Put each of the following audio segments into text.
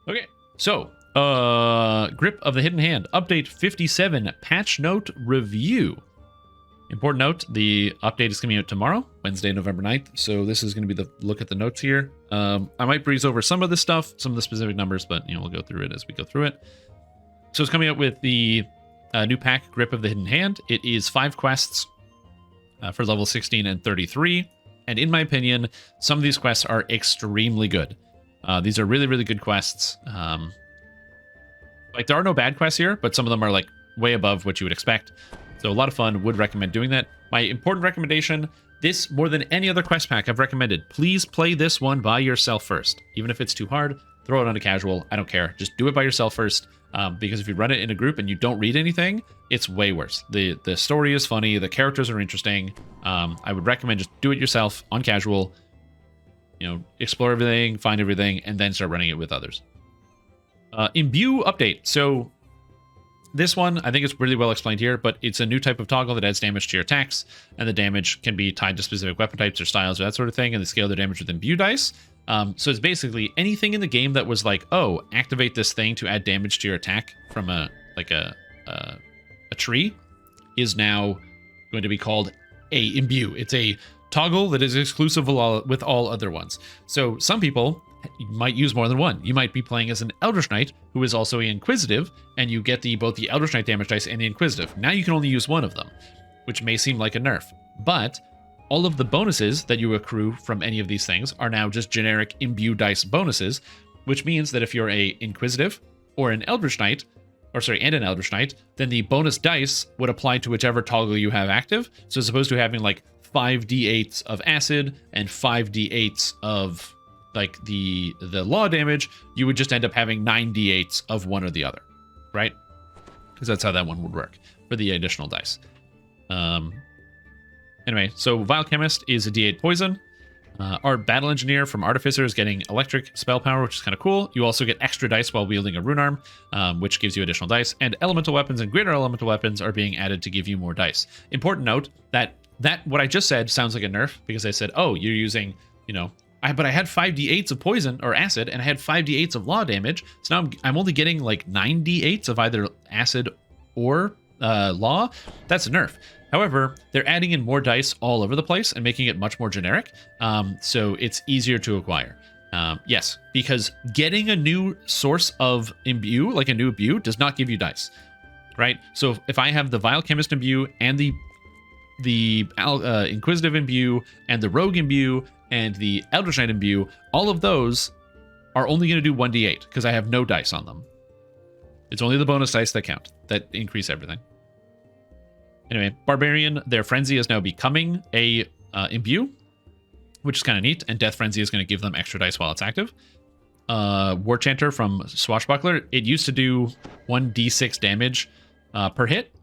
Okay, so Grip of the Hidden Hand, update 57, patch note review. Important note, the update is coming out tomorrow, Wednesday, November 9th. So this is going to be the look at the notes here. I might breeze over some of this stuff, some of the specific numbers, but we'll go through it as we go through it. So it's coming out with the new pack, Grip of the Hidden Hand. It is 5 quests for level 16 and 33. And in my opinion, some of these quests are extremely good. These are really, really good quests. Like, there are no bad quests here, but some of them are like way above what you would expect. So a lot of fun, would recommend doing that. My important recommendation, this more than any other quest pack I've recommended, please play this one by yourself first. Even if it's too hard, throw it on a casual, I don't care. Just do it by yourself first, because if you run it in a group and you don't read anything, it's way worse. The story is funny, the characters are interesting. I would recommend just do it yourself on casual, explore everything, find everything, and then start running it with others. Imbue update. So this one, I think it's really well explained here, but it's a new type of toggle that adds damage to your attacks, and the damage can be tied to specific weapon types or styles or that sort of thing, and they scale their damage with Imbue dice. So it's basically anything in the game that was like, oh, activate this thing to add damage to your attack from a tree is now going to be called a Imbue. It's a toggle that is exclusive with all other ones. So some people might use more than one. You might be playing as an Eldritch Knight who is also Inquisitive, and you get both the Eldritch Knight damage dice and the Inquisitive. Now you can only use one of them, which may seem like a nerf, but all of the bonuses that you accrue from any of these things are now just generic Imbue dice bonuses, which means that if you're a Inquisitive or an Eldritch Knight, and an Eldritch Knight, then the bonus dice would apply to whichever toggle you have active. So as opposed to having like 5d8s of acid and 5d8s of like the law damage, you would just end up having 9d8s of one or the other, right? Because that's how that one would work for the additional dice. Anyway, so Vile Chemist is a d8 poison. Our Battle Engineer from Artificer is getting electric spell power, which is kind of cool. You also get extra dice while wielding a rune arm, which gives you additional dice. And elemental weapons and greater elemental weapons are being added to give you more dice. Important note that what I just said sounds like a nerf, because I said, oh, you're using, but I had 5d8s of poison or acid, and I had 5d8s of law damage. So now I'm only getting like 9d8s of either acid or law. That's a nerf. However, they're adding in more dice all over the place and making it much more generic, so it's easier to acquire. Yes, because getting a new source of Imbue, like a new Imbue, does not give you dice, right? So if I have the Vile Chemist Imbue and the Inquisitive Imbue and the Rogue Imbue and the Eldritch Knight Imbue, all of those are only going to do 1d8 because I have no dice on them. It's only the bonus dice that count, that increase everything. Anyway, Barbarian, their Frenzy is now becoming a Imbue, which is kind of neat, and Death Frenzy is going to give them extra dice while it's active. War Chanter from Swashbuckler, it used to do 1d6 damage per hit,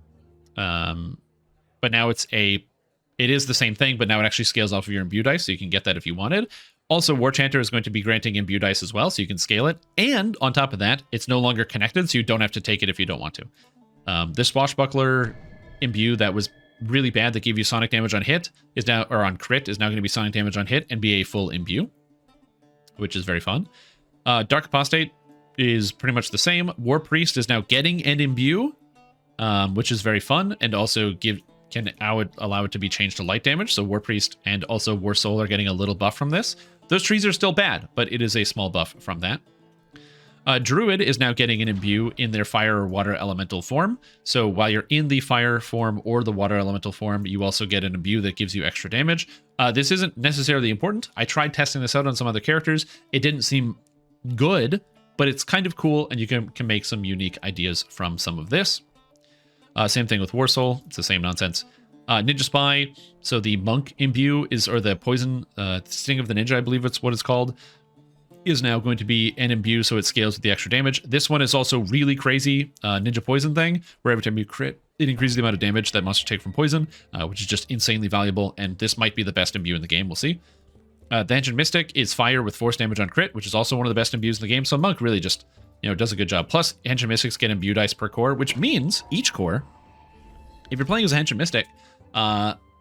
but now it is the same thing, but now it actually scales off of your Imbue dice, so you can get that if you wanted. Also, War Chanter is going to be granting Imbue dice as well, so you can scale it, and on top of that, it's no longer connected, so you don't have to take it if you don't want to. This Swashbuckler Imbue that was really bad, that gave you sonic damage on hit, is now, or on crit, is now going to be sonic damage on hit and be a full Imbue, which is very fun. Dark Apostate is pretty much the same. War Priest is now getting an Imbue, which is very fun, and also can allow it to be changed to light damage. So War Priest and also War Soul are getting a little buff from this. Those trees are still bad, but it is a small buff from that. Druid is now getting an Imbue in their fire or water elemental form. So while you're in the fire form or the water elemental form, you also get an Imbue that gives you extra damage. This isn't necessarily important. I tried testing this out on some other characters. It didn't seem good, but it's kind of cool, and you can make some unique ideas from some of this. Same thing with War Soul. It's the same nonsense. Ninja Spy. So the Monk Imbue or the Poison Sting of the Ninja, I believe it's what it's called, is now going to be an Imbue, so it scales with the extra damage. This one is also really crazy Ninja Poison thing, where every time you crit, it increases the amount of damage that monsters take from poison, which is just insanely valuable, and this might be the best Imbue in the game, we'll see. The Ancient Mystic is fire with force damage on crit, which is also one of the best Imbues in the game, so Monk really just, does a good job. Plus, Ancient Mystics get Imbue dice per core, which means each core, if you're playing as Ancient Mystic,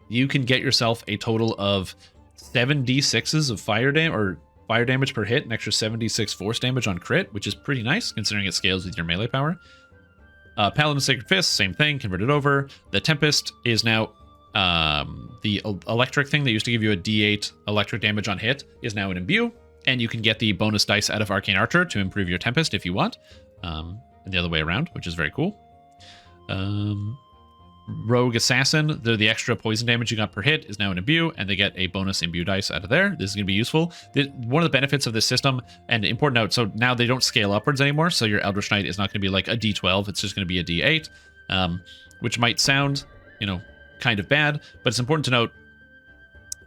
you can get yourself a total of 7d6s of fire damage, or fire damage per hit, an extra 76 force damage on crit, which is pretty nice considering it scales with your melee power. Paladin Sacred Fist, same thing, converted over. The Tempest is now the electric thing that used to give you a D8 electric damage on hit is now an Imbue, and you can get the bonus dice out of Arcane Archer to improve your Tempest if you want, and the other way around, which is very cool. Rogue Assassin, the extra poison damage you got per hit is now an Imbue, and they get a bonus Imbue dice out of there. This is going to be useful. One of the benefits of this system, and important note, so now they don't scale upwards anymore, so your Eldritch Knight is not going to be like a D12, it's just going to be a D8, which might sound, kind of bad, but it's important to note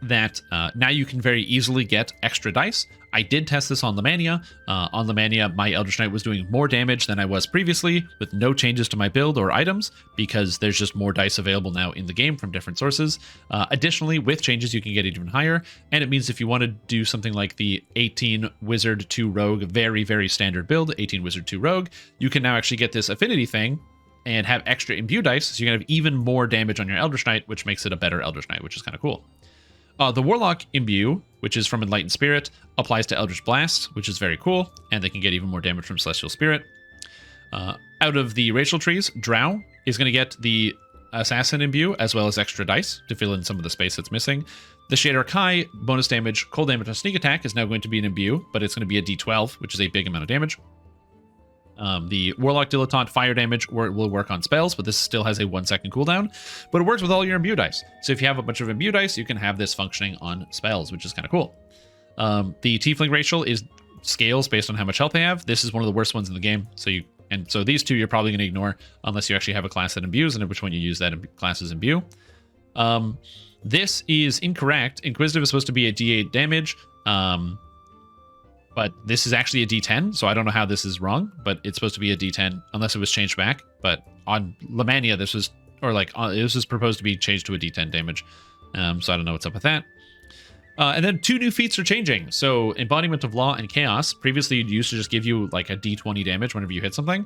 that now you can very easily get extra dice. I did test this on Lemania. On Lemania, my Eldritch Knight was doing more damage than I was previously, with no changes to my build or items, because there's just more dice available now in the game from different sources. Additionally, with changes, you can get it even higher, and it means if you want to do something like the 18 Wizard 2 Rogue, very, very standard build, 18 Wizard 2 Rogue, you can now actually get this affinity thing and have extra Imbue dice, so you can have even more damage on your Eldritch Knight, which makes it a better Eldritch Knight, which is kind of cool. The Warlock Imbue, which is from Enlightened Spirit, applies to Eldritch Blast, which is very cool, and they can get even more damage from Celestial Spirit. Out of the racial trees, Drow is going to get the Assassin Imbue, as well as extra dice to fill in some of the space that's missing. The Shader Kai, bonus damage, cold damage on sneak attack, is now going to be an Imbue, but it's going to be a D12, which is a big amount of damage. The Warlock Dilettante fire damage will work on spells, but this still has a 1-second cooldown, but it works with all your Imbue dice. So if you have a bunch of Imbue dice, you can have this functioning on spells, which is kind of cool. The Tiefling Racial is scales based on how much health they have. This is one of the worst ones in the game. So these two you're probably going to ignore unless you actually have a class that imbues, and at which one you use that class as Imbue. This is incorrect. Inquisitive is supposed to be a D8 damage. But this is actually a D10, so I don't know how this is wrong, but it's supposed to be a D10 unless it was changed back. But on Lemania, this was proposed to be changed to a D10 damage. So I don't know what's up with that. And then 2 new feats are changing. So Embodiment of Law and Chaos. Previously, it used to just give you like a D20 damage whenever you hit something.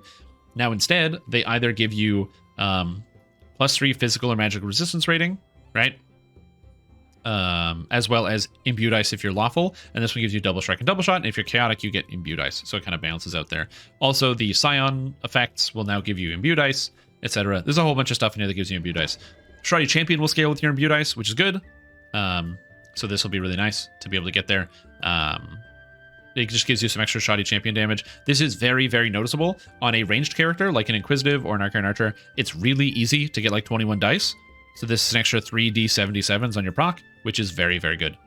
Now instead, they either give you +3 physical or magical resistance rating, right? As well as Imbue dice if you're lawful, and this one gives you double strike and double shot, and if you're chaotic you get Imbue dice, so it kind of balances out there. Also, the Scion effects will now give you Imbue dice, etc. There's a whole bunch of stuff in here that gives you Imbue dice. Shoddy Champion will scale with your Imbue dice, which is good. So this will be really nice to be able to get there. It just gives you some extra Shoddy Champion damage. This is very, very noticeable on a ranged character like an Inquisitive or an Arcane Archer. It's really easy to get like 21 dice. So this is an extra 3d77s on your proc, which is very, very good.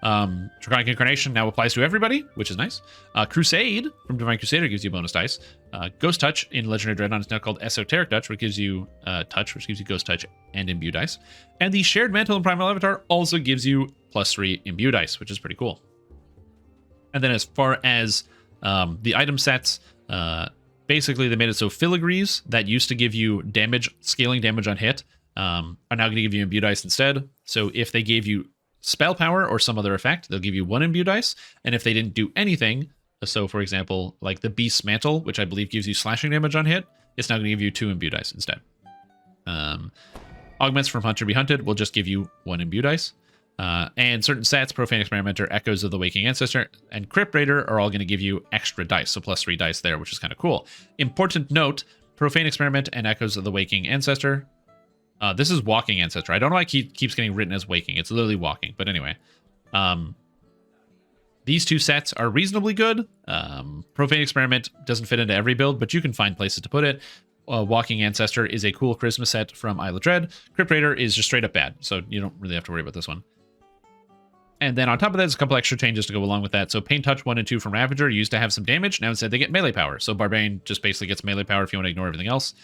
Draconic Incarnation now applies to everybody, which is nice. Crusade from Divine Crusader gives you bonus dice. Ghost Touch in Legendary Dreadnought is now called Esoteric Touch, which gives you which gives you Ghost Touch and Imbue dice. And the Shared Mantle in Primal Avatar also gives you +3 Imbue dice, which is pretty cool. And then as far as the item sets, basically they made it so filigrees that used to give you scaling damage on hit, are now going to give you Imbue dice instead. So if they gave you spell power or some other effect, they'll give you 1 Imbue dice. And if they didn't do anything, so for example, like the Beast's Mantle, which I believe gives you slashing damage on hit, it's now going to give you 2 Imbue dice instead. Augments from Hunter Be Hunted will just give you 1 Imbue dice. And certain sets, Profane Experimenter, Echoes of the Waking Ancestor, and Crypt Raider are all going to give you extra dice, so +3 dice there, which is kind of cool. Important note, Profane Experiment and Echoes of the Waking Ancestor, this is Walking Ancestor. I don't know why it keeps getting written as Waking. It's literally Walking. But anyway, these 2 sets are reasonably good. Profane Experiment doesn't fit into every build, but you can find places to put it. Walking Ancestor is a cool Charisma set from Isle of Dread. Crypt Raider is just straight up bad, so you don't really have to worry about this one. And then on top of that, there's a couple extra changes to go along with that. So Pain Touch 1 and 2 from Ravager used to have some damage. Now instead they get melee power. So Barbarian just basically gets melee power if you want to ignore everything else.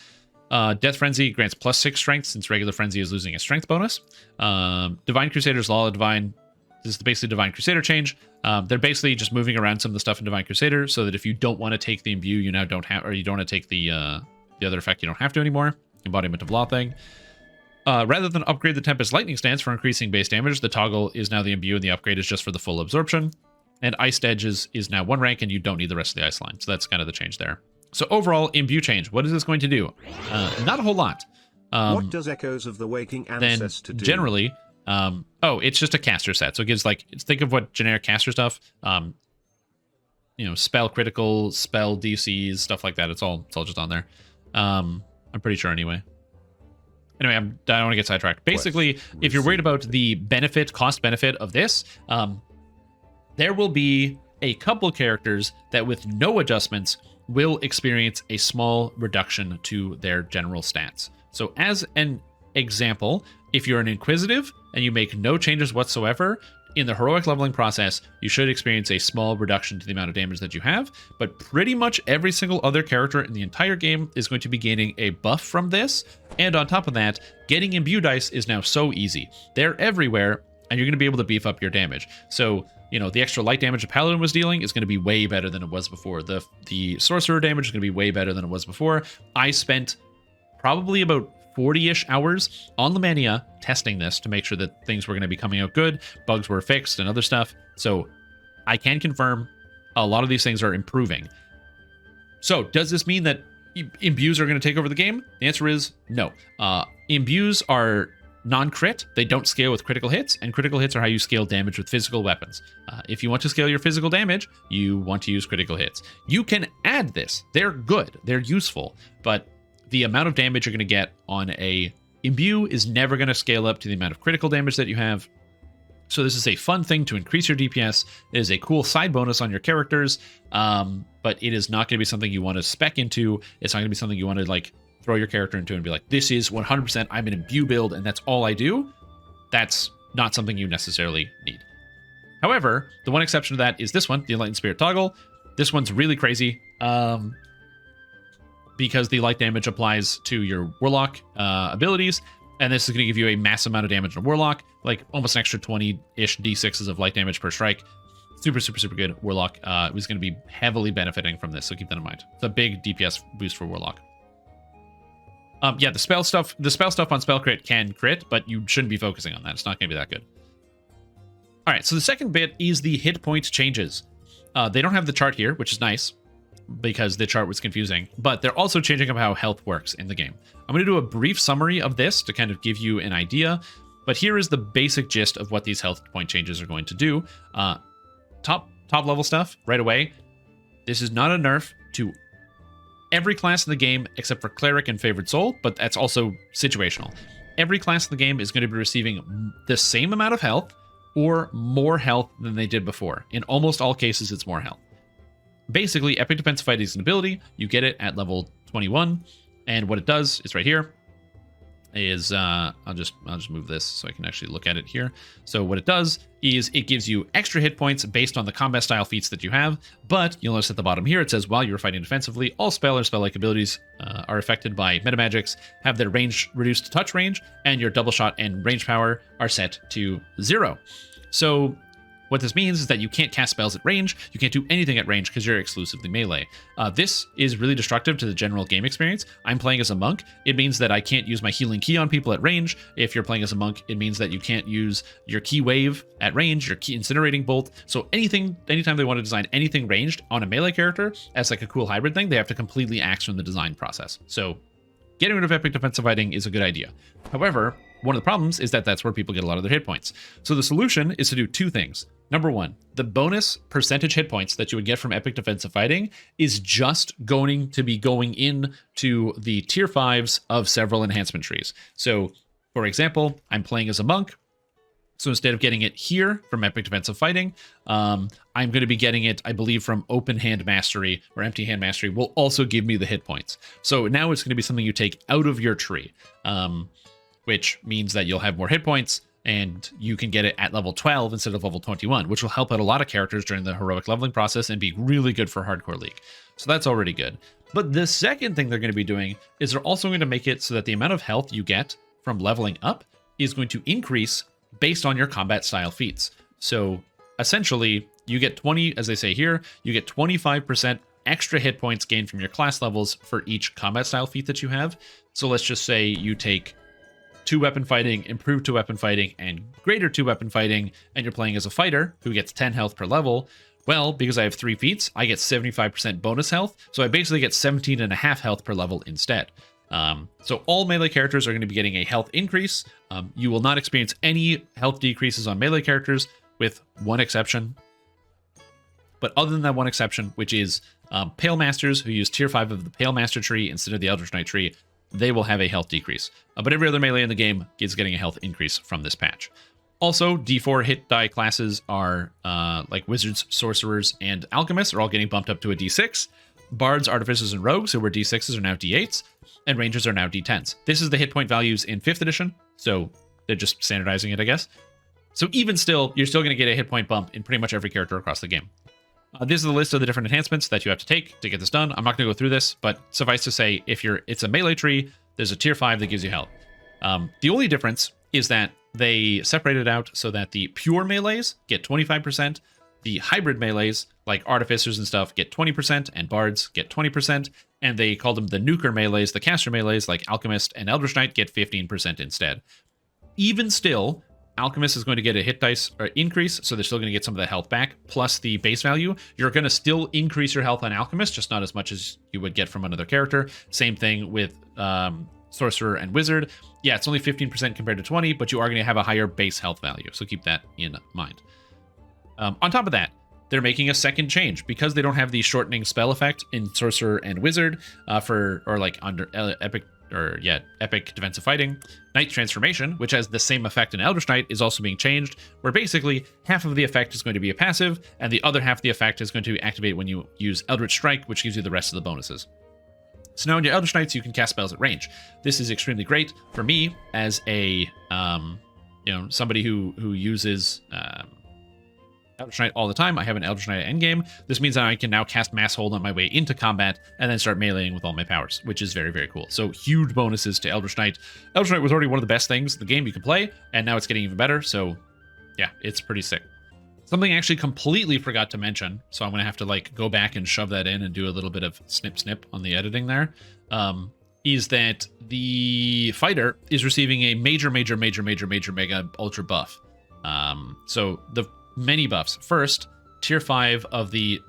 Death Frenzy grants +6 strength since regular Frenzy is losing a strength bonus. Divine Crusader's Law of Divine. This is basically Divine Crusader change. They're basically just moving around some of the stuff in Divine Crusader so that if you don't want to take the Imbue, you now don't have, or you don't want to take the other effect, you don't have to anymore. Embodiment of Law thing. Rather than upgrade the Tempest Lightning Stance for increasing base damage, the toggle is now the Imbue and the upgrade is just for the full absorption. And Iced Edge is now 1 rank and you don't need the rest of the ice line. So that's kind of the change there. So overall, Imbue change. What is this going to do? Not a whole lot. What does Echoes of the Waking Ancestor do? Generally, Oh, it's just a caster set. So it gives like, think of what generic caster stuff, spell critical, spell DCs, stuff like that. It's all just on there. I'm pretty sure anyway. Anyway, I don't want to get sidetracked. Basically, if you're worried about the cost benefit of this, there will be a couple characters that with no adjustments will experience a small reduction to their general stats. So as an example, if you're an Inquisitive and you make no changes whatsoever, in the heroic leveling process, you should experience a small reduction to the amount of damage that you have, but pretty much every single other character in the entire game is going to be gaining a buff from this, and on top of that, getting Imbue dice is now so easy. They're everywhere, and you're going to be able to beef up your damage. So, the extra light damage a Paladin was dealing is going to be way better than it was before. The Sorcerer damage is going to be way better than it was before. I spent probably about 40-ish hours on Lemania testing this to make sure that things were going to be coming out good, bugs were fixed, and other stuff. So I can confirm a lot of these things are improving. So does this mean that Imbues are going to take over the game? The answer is no. Imbues are non-crit. They don't scale with critical hits, and critical hits are how you scale damage with physical weapons. If you want to scale your physical damage, you want to use critical hits. You can add this. They're good. They're useful, but the amount of damage you're going to get on a Imbue is never going to scale up to the amount of critical damage that you have. So this is a fun thing to increase your DPS. It is a cool side bonus on your characters, but it is not going to be something you want to spec into. It's not going to be something you want to like throw your character into and be like, this is 100% I'm an Imbue build and that's all I do. That's not something you necessarily need. However, the one exception to that is this one, the Enlightened Spirit toggle. This one's really crazy. Because the light damage applies to your Warlock abilities, and this is going to give you a massive amount of damage on Warlock, like almost an extra 20-ish d6s of light damage per strike. Super, super, super good. Warlock is going to be heavily benefiting from this, so keep that in mind. It's a big DPS boost for Warlock. Yeah, the spell stuff on spell crit can crit, but you shouldn't be focusing on that. It's not going to be that good. All right, so the second bit is the hit point changes. They don't have the chart here, which is nice, because the chart was confusing, but they're also changing up how health works in the game. I'm going to do a brief summary of this to kind of give you an idea, but here is the basic gist of what these health point changes are going to do. Top level stuff right away. This is not a nerf to every class in the game except for Cleric and Favored Soul, but that's also situational. Every class in the game is going to be receiving the same amount of health or more health than they did before. In almost all cases, it's more health. Basically, Epic Defensive Fighting is an ability. You get it at level 21, and what it does is right here. Is I'll just move this so I can actually look at it here. So what it does is it gives you extra hit points based on the combat style feats that you have. But you'll notice at the bottom here it says while you're fighting defensively, all spell or spell-like abilities are affected by metamagics, have their range reduced to touch range, and your double shot and range power are set to 0. So what this means is that you can't cast spells at range, you can't do anything at range because you're exclusively melee. This is really destructive to the general game experience. I'm playing as a monk. It means that I can't use my healing key on people at range. If you're playing as a monk, it means that you can't use your key wave at range, your key incinerating bolt. So anytime they want to design anything ranged on a melee character as like a cool hybrid thing, they have to completely axe from the design process. So getting rid of Epic Defensive Fighting is a good idea. However, one of the problems is that that's where people get a lot of their hit points. So the solution is to do two things. Number one, the bonus percentage hit points that you would get from Epic Defensive Fighting is just going to be going into the tier 5s of several enhancement trees. So, for example, I'm playing as a monk. So instead of getting it here from Epic Defensive Fighting, I'm going to be getting it, I believe, from Open Hand Mastery, or Empty Hand Mastery will also give me the hit points. So now it's going to be something you take out of your tree, which means that you'll have more hit points, and you can get it at level 12 instead of level 21, which will help out a lot of characters during the heroic leveling process and be really good for Hardcore League. So that's already good. But the second thing they're going to be doing is they're also going to make it so that the amount of health you get from leveling up is going to increase based on your combat style feats. So essentially, you get 20, as they say here, you get 25% extra hit points gained from your class levels for each combat style feat that you have. So let's just say you take 2-weapon fighting, improved 2-weapon fighting, and greater 2-weapon fighting, and you're playing as a fighter who gets 10 health per level. Well, because I have 3 feats, I get 75% bonus health, so I basically get 17.5 health per level instead. So all melee characters are going to be getting a health increase. You will not experience any health decreases on melee characters, with one exception. But other than that one exception, which is Pale Masters who use tier 5 of the Pale Master tree instead of the Eldritch Knight tree, they will have a health decrease. But every other melee in the game is getting a health increase from this patch. Also, D4 hit die classes are like Wizards, Sorcerers, and Alchemists are all getting bumped up to a D6. Bards, Artificers, and Rogues, who were D6s, are now D8s, and Rangers are now D10s. This is the hit point values in 5th edition, so they're just standardizing it, I guess. So even still, you're still going to get a hit point bump in pretty much every character across the game. This is the list of the different enhancements that you have to take to get this done. I'm not going to go through this, but suffice to say, if it's a melee tree, there's a tier 5 that gives you health. The only difference is that they separated out so that the pure melees get 25%, the hybrid melees, like Artificers and stuff, get 20%, and Bards get 20%, and they called them the nuker melees, the caster melees, like Alchemist and Eldritch Knight, get 15% instead. Even still, Alchemist is going to get a hit dice increase, so they're still going to get some of the health back, plus the base value. You're going to still increase your health on Alchemist, just not as much as you would get from another character. Same thing with Sorcerer and Wizard. Yeah, it's only 15% compared to 20, but you are going to have a higher base health value, so keep that in mind. On top of that, they're making a second change because they don't have the shortening spell effect in Sorcerer and Wizard Epic Defensive Fighting. Knight's Transformation, which has the same effect in Eldritch Knight, is also being changed, where basically half of the effect is going to be a passive, and the other half of the effect is going to activate when you use Eldritch Strike, which gives you the rest of the bonuses. So now in your Eldritch Knights, you can cast spells at range. This is extremely great for me as a somebody who uses Eldritch Knight all the time. I have an Eldritch Knight endgame. This means that I can now cast Mass Hold on my way into combat and then start meleeing with all my powers, which is very, very cool. So huge bonuses to Eldritch Knight. Eldritch Knight was already one of the best things in the game you can play, and now it's getting even better. So yeah, it's pretty sick. Something I actually completely forgot to mention, so I'm going to have to go back and shove that in and do a little bit of snip on the editing there, is that the fighter is receiving a major mega ultra buff. So the many buffs. First, tier 5 of the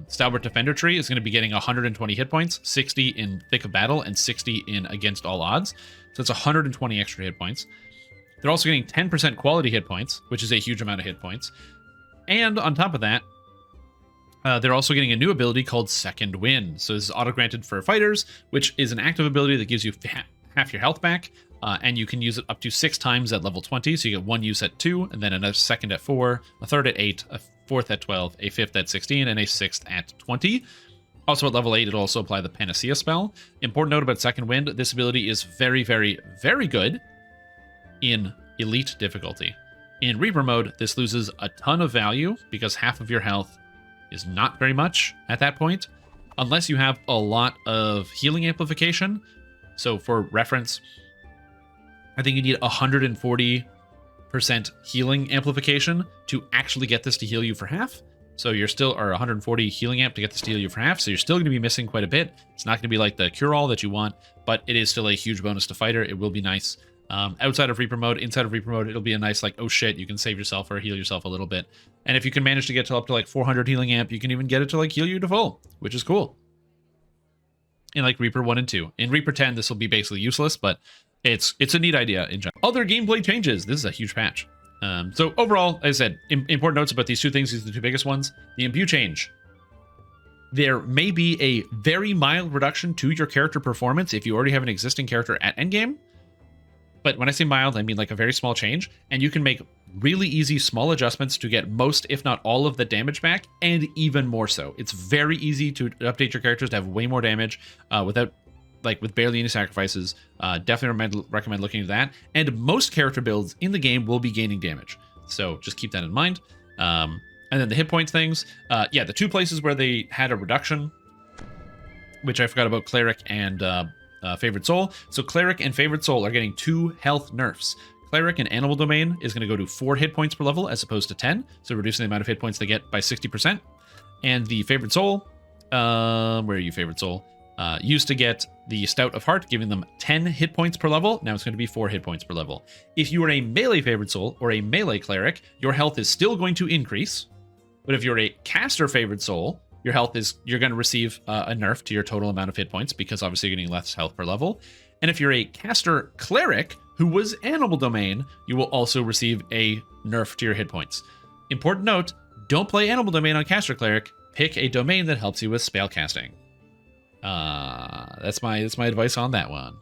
Stalwart Defender tree is going to be getting 120 hit points, 60 in Thick of Battle, and 60 in Against All Odds. So it's 120 extra hit points. They're also getting 10% quality hit points, which is a huge amount of hit points. And on top of that, they're also getting a new ability called Second Wind. So this is auto-granted for fighters, which is an active ability that gives you half your health back. And you can use it up to 6 times at level 20. So you get one use at 2, and then another second at 4, a third at 8, a fourth at 12, a fifth at 16, and a sixth at 20. Also at level 8, it'll also apply the Panacea spell. Important note about Second Wind, this ability is very, very, very good in Elite difficulty. In Reaper mode, this loses a ton of value because half of your health is not very much at that point, unless you have a lot of healing amplification. So for reference, I think you need 140% healing amplification to actually get this to heal you for half. So you're still, or 140 healing amp to get this to heal you for half. So you're still going to be missing quite a bit. It's not going to be like the cure-all that you want, but it is still a huge bonus to fighter. It will be nice. Outside of Reaper mode, inside of Reaper mode, it'll be a nice, oh shit, you can save yourself or heal yourself a little bit. And if you can manage to get to up to 400 healing amp, you can even get it to heal you to full, which is cool. In Reaper 1 and 2. In Reaper 10, this will be basically useless, but it's a neat idea in general. Other gameplay changes. This is a huge patch. So overall, as I said, important notes about these two things. These are the two biggest ones. The Imbue change. There may be a very mild reduction to your character performance if you already have an existing character at endgame. But when I say mild, I mean a very small change. And you can make really easy small adjustments to get most, if not all, of the damage back, and even more so. It's very easy to update your characters to have way more damage without, with barely any sacrifices. Definitely recommend looking into that. And most character builds in the game will be gaining damage. So just keep that in mind. And then the hit points things. The two places where they had a reduction, which I forgot about, Cleric and Favorite Soul. So Cleric and Favorite Soul are getting 2 health nerfs. Cleric in Animal Domain is going to go to 4 hit points per level as opposed to 10, so reducing the amount of hit points they get by 60%. And the Favorite Soul, where are you, Favorite Soul? Used to get the Stout of Heart, giving them 10 hit points per level. Now it's going to be 4 hit points per level. If you are a melee Favorite Soul or a melee Cleric, your health is still going to increase. But if you're a caster Favorite Soul your health is, you're going to receive a nerf to your total amount of hit points because obviously you're getting less health per level. And if you're a caster cleric who was animal domain, you will also receive a nerf to your hit points. Important note, don't play animal domain on caster cleric. Pick a domain that helps you with spell casting. That's my advice on that one.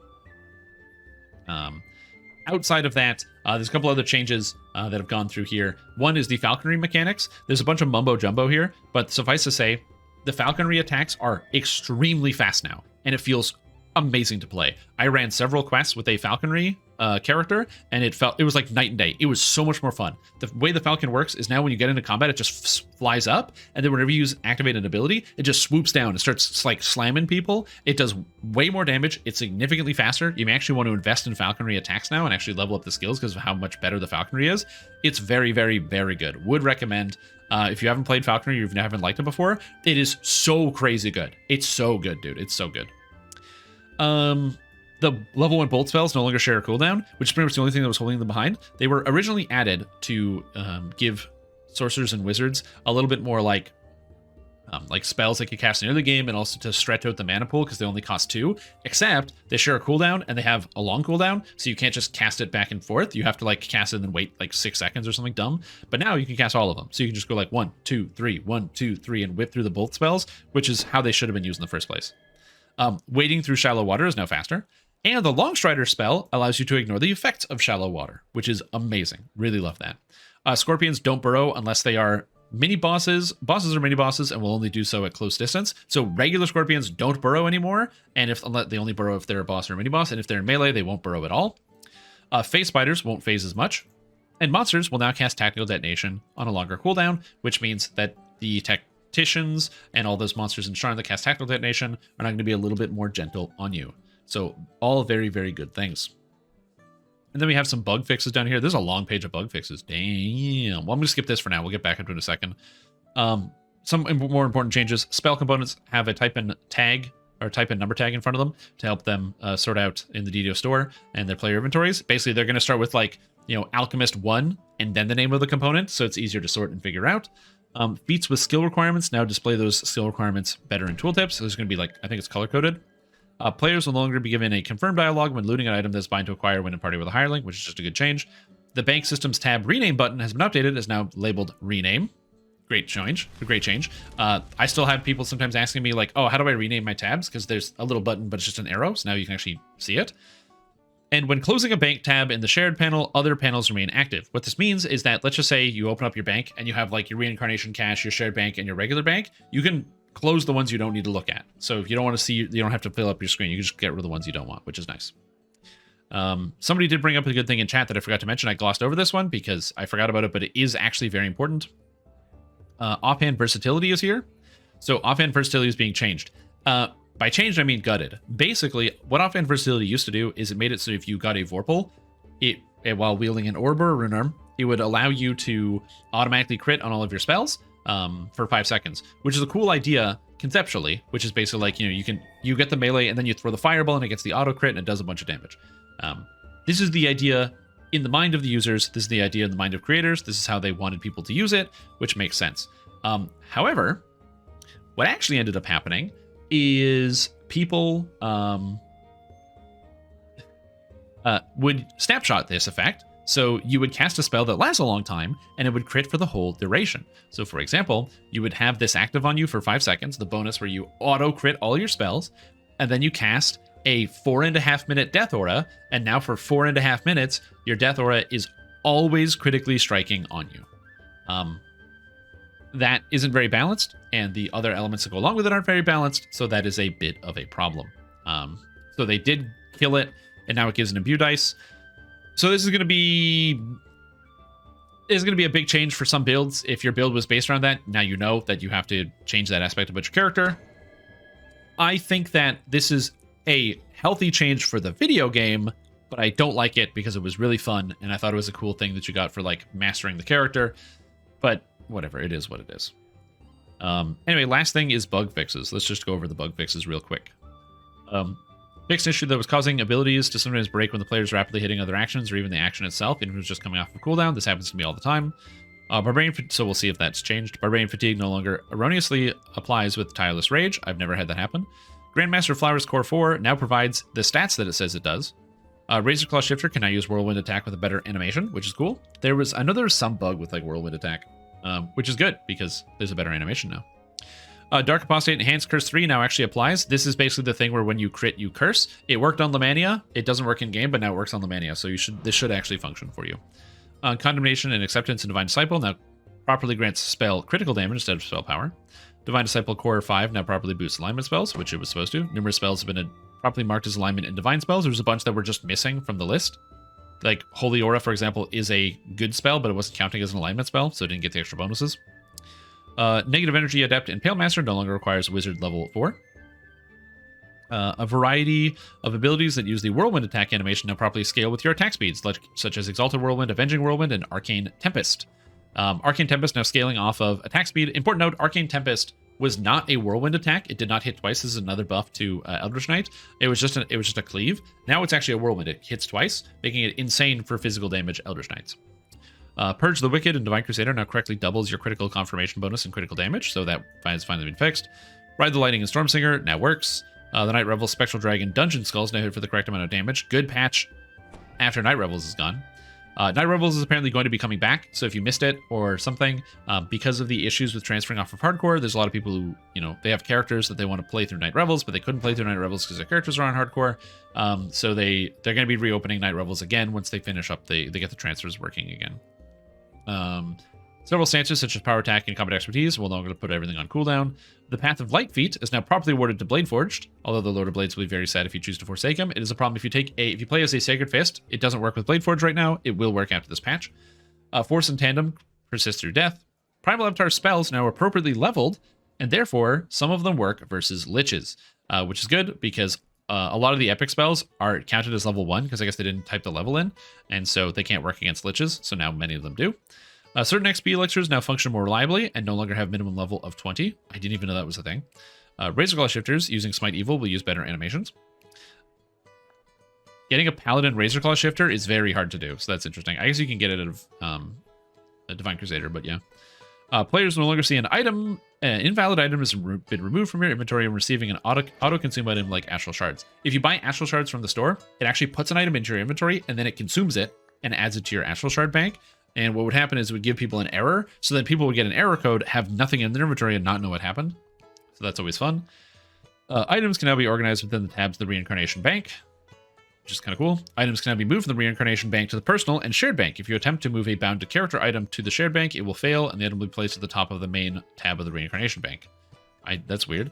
Outside of that, there's a couple other changes that have gone through here. One is the falconry mechanics. There's a bunch of mumbo jumbo here, but suffice to say, the falconry attacks are extremely fast now, and it feels amazing to play. I ran several quests with a falconry character, and it was like night and day. It was so much more fun. The way the falcon works is now when you get into combat, it just flies up, and then whenever you activate an ability, it just swoops down and starts like slamming people. It does way more damage. It's significantly faster. You may actually want to invest in falconry attacks now and actually level up the skills because of how much better the falconry is. It's very, very, very good. Would recommend. If you haven't played falconry, you haven't liked it before, it is so crazy good. It's so good, dude. It's so good. The level 1 bolt spells no longer share a cooldown, which is pretty much the only thing that was holding them behind. They were originally added to give sorcerers and wizards a little bit more like spells they could cast near the game, and also to stretch out the mana pool because they only cost 2, except they share a cooldown and they have a long cooldown, so you can't just cast it back and forth. You have to like cast it and then wait like 6 seconds or something dumb. But now you can cast all of them, so you can just go like 1, 2, 3, 1, 2, 3 and whip through the bolt spells, which is how they should have been used in the first place. Wading through shallow water is now faster, and the Longstrider spell allows you to ignore the effects of shallow water, which is amazing. Really love that. Scorpions don't burrow unless they are mini bosses. Bosses are mini bosses and will only do so at close distance. So regular scorpions don't burrow anymore, and they only burrow if they're a boss or a mini boss, and if they're in melee, they won't burrow at all. Phase spiders won't phase as much, and monsters will now cast tactical detonation on a longer cooldown, which means that the tacticians and all those monsters in Sharn that cast tactical detonation are now going to be a little bit more gentle on you. So all very, very good things. And then we have some bug fixes down here. There's a long page of bug fixes. Damn. Well, I'm going to skip this for now. We'll get back into it in a second. Some more important changes. Spell components have a type in tag or type in number tag in front of them to help them sort out in the DDO store and their player inventories. Basically, they're going to start with like, Alchemist 1 and then the name of the component, so it's easier to sort and figure out. Feats with skill requirements now display those skill requirements better in tooltips. So there's going to be like, I think it's color-coded. Players will no longer be given a confirmed dialogue when looting an item that's bind to acquire when in party with a hireling, which is just a good change. The bank systems tab rename button has been updated, is now labeled rename. Great change. I still have people sometimes asking me like, oh, how do I rename my tabs? Because there's a little button, but it's just an arrow. So now you can actually see it. And when closing a bank tab in the shared panel, other panels remain active. What this means is that, let's just say you open up your bank and you have like your reincarnation cache, your shared bank, and your regular bank. You can close the ones you don't need to look at. So if you don't want to see, you don't have to fill up your screen. You can just get rid of the ones you don't want, which is nice. Somebody did bring up a good thing in chat that I forgot to mention. I glossed over this one because I forgot about it, but it is actually very important. Offhand Versatility is here. So Offhand Versatility is being changed. By changed, I mean gutted. Basically, what Offhand Versatility used to do is it made it so if you got a Vorpal, while wielding an orb or a rune arm, it would allow you to automatically crit on all of your spells for 5 seconds, which is a cool idea conceptually, which is basically like, you get the melee and then you throw the fireball and it gets the auto crit and it does a bunch of damage. This is the idea in the mind of the users. This is the idea in the mind of creators. This is how they wanted people to use it, which makes sense. However, what actually ended up happening is people would snapshot this effect. So you would cast a spell that lasts a long time, and it would crit for the whole duration. So for example, you would have this active on you for 5 seconds, the bonus where you auto-crit all your spells, and then you cast a 4.5 minute death aura, and now for 4.5 minutes, your death aura is always critically striking on you. That isn't very balanced, and the other elements that go along with it aren't very balanced, so that is a bit of a problem. So they did kill it, and now it gives an imbue dice. So this is going to be a big change for some builds. If your build was based around that, now you know that you have to change that aspect about your character. I think that this is a healthy change for the video game, but I don't like it because it was really fun, and I thought it was a cool thing that you got for like mastering the character. But whatever, it is what it is. Anyway, last thing is bug fixes. Let's just go over the bug fixes real quick. Fixed issue that was causing abilities to sometimes break when the player is rapidly hitting other actions or even the action itself, even if it's just coming off of cooldown. This happens to me all the time. So we'll see if that's changed. Barbarian Fatigue no longer erroneously applies with Tireless Rage. I've never had that happen. Grandmaster Flowers Core 4 now provides the stats that it says it does. Razor Claw Shifter can now use Whirlwind Attack with a better animation, which is cool. I know there was some bug with like Whirlwind Attack, which is good because there's a better animation now. Dark Apostate Enhanced Curse 3 now actually applies. This is basically the thing where when you crit, you curse. It worked on Lemania. It doesn't work in game, but now it works on Lemania, so this should actually function for you. Condemnation and Acceptance in Divine Disciple now properly grants spell critical damage instead of spell power. Divine Disciple Core 5 now properly boosts alignment spells, which it was supposed to. Numerous spells have been properly marked as alignment and divine spells. There's a bunch that were just missing from the list. Like Holy Aura, for example, is a good spell, but it wasn't counting as an alignment spell, so it didn't get the extra bonuses. Negative Energy Adept and Pale Master no longer requires Wizard level 4. A variety of abilities that use the Whirlwind Attack animation now properly scale with your attack speeds, such as Exalted Whirlwind, Avenging Whirlwind, and Arcane Tempest. Arcane Tempest now scaling off of attack speed. Important note, Arcane Tempest was not a Whirlwind attack. It did not hit twice. This is another buff to Eldritch Knight. It was just a cleave. Now it's actually a Whirlwind. It hits twice, making it insane for physical damage Eldritch Knights. Purge the Wicked and Divine Crusader now correctly doubles your critical confirmation bonus and critical damage, so that has finally been fixed. Ride the Lightning and Stormsinger now works. The Night Revel, Spectral Dragon, Dungeon Skulls now hit for the correct amount of damage. Good patch after Night Revels is gone. Night Revels is apparently going to be coming back, so if you missed it or something, because of the issues with transferring off of Hardcore, there's a lot of people who, they have characters that they want to play through Night Revels, but they couldn't play through Night Revels because their characters are on Hardcore. So they're going to be reopening Night Revels again once they finish up, they get the transfers working again. Several stances such as Power Attack and Combat Expertise will no longer put everything on cooldown. The Path of Light feat is now properly awarded to Bladeforged, although the Lord of Blades will be very sad if you choose to forsake him. It is a problem if you play as a Sacred Fist. It doesn't work with Bladeforged right now. It will work after this patch. Force and Tandem persist through death. Primal Avatar spells now appropriately leveled, and therefore some of them work versus Liches, which is good because a lot of the epic spells are counted as level 1 because I guess they didn't type the level in, and so they can't work against Liches, so now many of them do. Certain XP elixirs now function more reliably and no longer have minimum level of 20. I didn't even know that was a thing. Razor Claw Shifters using Smite Evil will use better animations. Getting a Paladin Razor Claw Shifter is very hard to do, so that's interesting. I guess you can get it out of a Divine Crusader, but yeah. Players no longer see an invalid item has been removed from your inventory and receiving an auto-consume item like Astral Shards. If you buy Astral Shards from the store, it actually puts an item into your inventory and then it consumes it and adds it to your Astral Shard bank. And what would happen is it would give people an error, so that people would get an error code, have nothing in their inventory, and not know what happened. So that's always fun. Items can now be organized within the tabs of the Reincarnation Bank, which is kind of cool. Items can now be moved from the Reincarnation Bank to the Personal and Shared Bank. If you attempt to move a bound to character item to the Shared Bank, it will fail, and the item will be placed at the top of the main tab of the Reincarnation Bank. That's weird.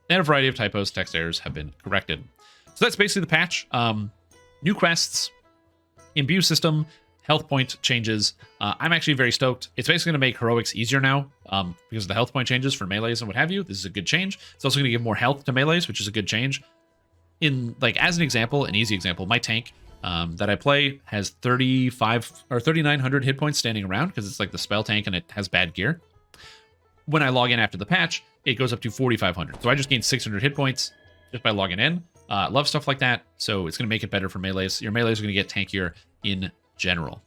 And a variety of typos, text errors have been corrected. So that's basically the patch. New quests, Imbue System, health point changes. I'm actually very stoked. It's basically going to make heroics easier now because of the health point changes for melees and what have you. This is a good change. It's also going to give more health to melees, which is a good change. As an example, an easy example, my tank that I play has 3,900 hit points standing around because it's like the spell tank and it has bad gear. When I log in after the patch, it goes up to 4,500. So I just gained 600 hit points just by logging in. Love stuff like that. So it's going to make it better for melees. Your melees are going to get tankier in general.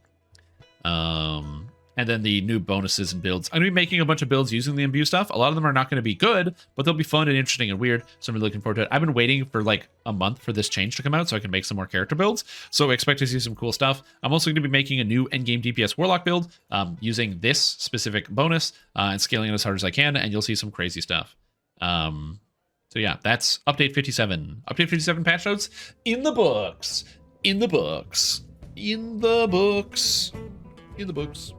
And then the new bonuses and builds. I'm going to be making a bunch of builds using the Imbue stuff. A lot of them are not going to be good, but they'll be fun and interesting and weird. So I'm really looking forward to it. I've been waiting for like a month for this change to come out so I can make some more character builds. So expect to see some cool stuff. I'm also going to be making a new endgame DPS Warlock build using this specific bonus and scaling it as hard as I can. And you'll see some crazy stuff. So yeah, that's update 57. Update 57 patch notes in the books. In the books. In the books. In the books.